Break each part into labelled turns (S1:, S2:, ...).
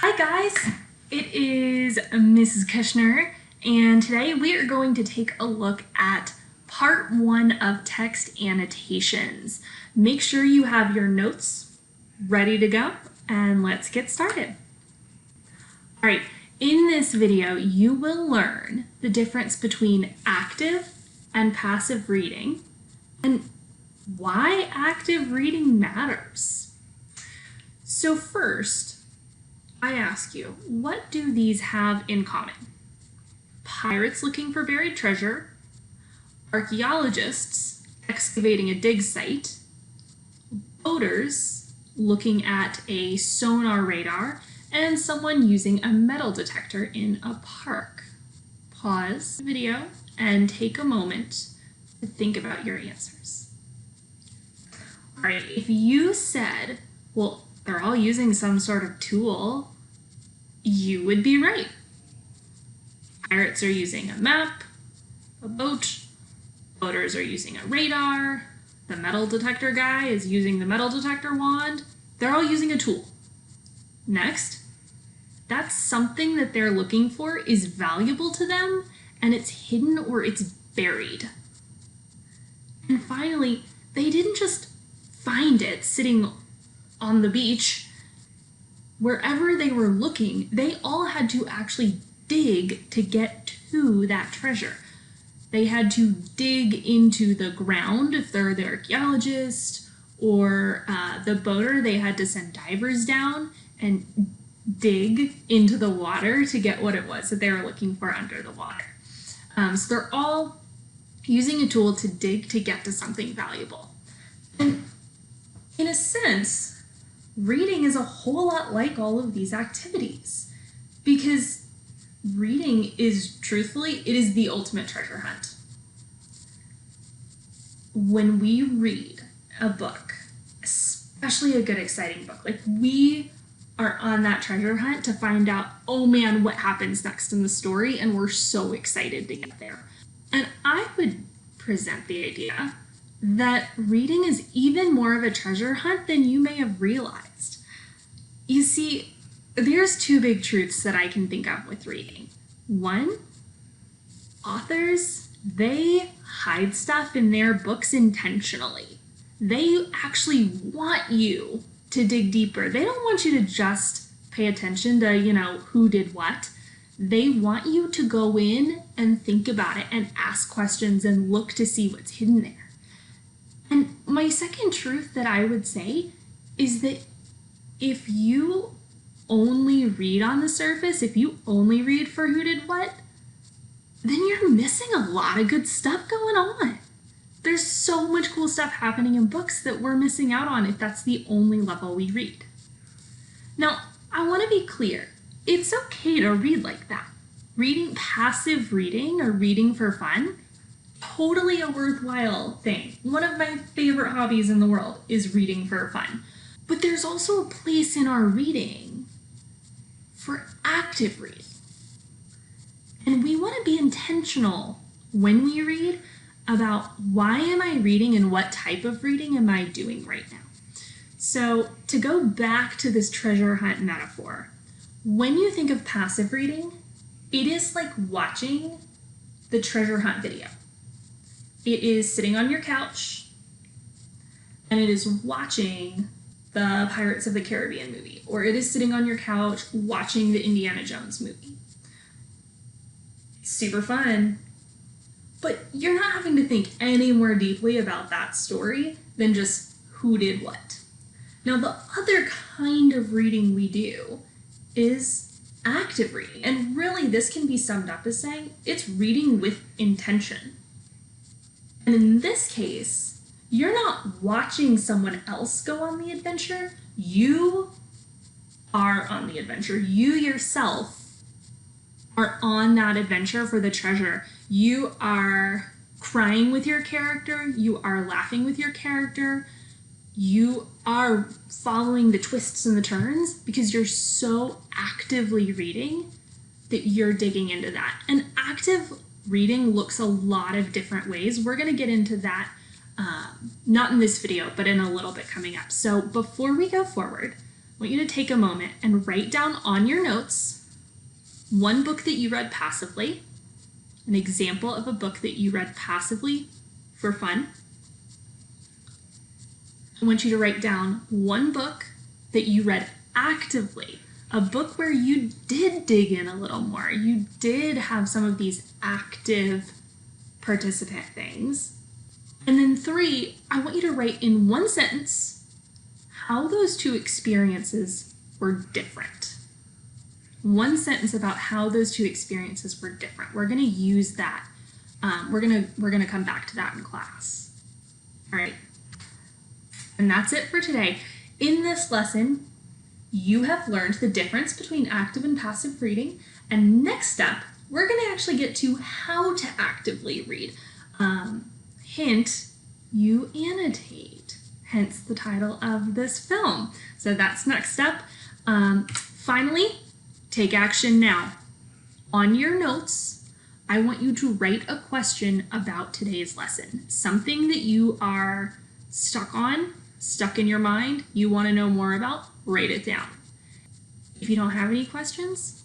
S1: Hi guys, it is Mrs. Kushner, and today we are going to take a look at part 1 of text annotations. Make sure you have your notes ready to go, and let's get started. All right, in this video you will learn the difference between active and passive reading and why active reading matters. So first, I ask you, what do these have in common? Pirates looking for buried treasure, archaeologists excavating a dig site, boaters looking at a sonar radar, and someone using a metal detector in a park. Pause the video and take a moment to think about your answers. All right, if you said, well, they're all using some sort of tool, you would be right. Pirates are using a map, a boat, boaters are using a radar, the metal detector guy is using the metal detector wand. They're all using a tool. Next, that's something that they're looking for is valuable to them and it's hidden or it's buried. And finally, they didn't just find it sitting on the beach. Wherever they were looking, they all had to actually dig to get to that treasure. They had to dig into the ground if they're the archaeologist, or the boater, they had to send divers down and dig into the water to get what it was that they were looking for under the water. So they're all using a tool to dig to get to something valuable. And in a sense, reading is a whole lot like all of these activities, because reading is, truthfully, it is the ultimate treasure hunt. When we read a book, especially a good, exciting book, like we are on that treasure hunt to find out, oh man, what happens next in the story, and we're so excited to get there. And I would present the idea that reading is even more of a treasure hunt than you may have realized. You see, there's two big truths that I can think of with reading. One, authors, they hide stuff in their books intentionally. They actually want you to dig deeper. They don't want you to just pay attention to, who did what. They want you to go in and think about it and ask questions and look to see what's hidden there. And my second truth that I would say is that if you only read on the surface, if you only read for who did what, then you're missing a lot of good stuff going on. There's so much cool stuff happening in books that we're missing out on if that's the only level we read. Now, I want to be clear. It's okay to read like that. Reading, passive reading or reading for fun, totally a worthwhile thing. One of my favorite hobbies in the world is reading for fun. But there's also a place in our reading for active reading. And we want to be intentional when we read about why am I reading and what type of reading am I doing right now. So to go back to this treasure hunt metaphor, when you think of passive reading, it is like watching the treasure hunt video. It is sitting on your couch and it is watching the Pirates of the Caribbean movie, or it is sitting on your couch watching the Indiana Jones movie. Super fun, but you're not having to think any more deeply about that story than just who did what. Now, the other kind of reading we do is active reading, and really this can be summed up as saying it's reading with intention. And in this case, you're not watching someone else go on the adventure. You are on the adventure. You yourself are on that adventure for the treasure. You are crying with your character. You are laughing with your character. You are following the twists and the turns because you're so actively reading that you're digging into that. And active reading looks a lot of different ways. We're going to get into that not in this video, but in a little bit coming up. So before we go forward, want you to take a moment and write down on your notes one book that you read passively, an example of a book that you read passively for fun. I want you to write down one book that you read actively, a book where you did dig in a little more. You did have some of these active participant things. And then 3, I want you to write in one sentence how those two experiences were different. One sentence about how those two experiences were different. We're going to use that. We're gonna come back to that in class. All right. And that's it for today. In this lesson, you have learned the difference between active and passive reading. And next up, we're going to actually get to how to actively read. Hint, you annotate, hence the title of this film. So that's next up. Finally, take action now. On your notes, I want you to write a question about today's lesson, something that you are stuck on, stuck in your mind, you want to know more about, write it down. If you don't have any questions,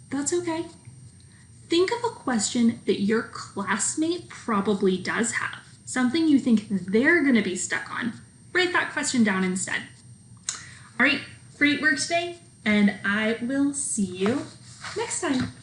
S1: that's okay. Think of a question that your classmate probably does have, something you think they're going to be stuck on. Write that question down instead. All right, great work today, and I will see you next time.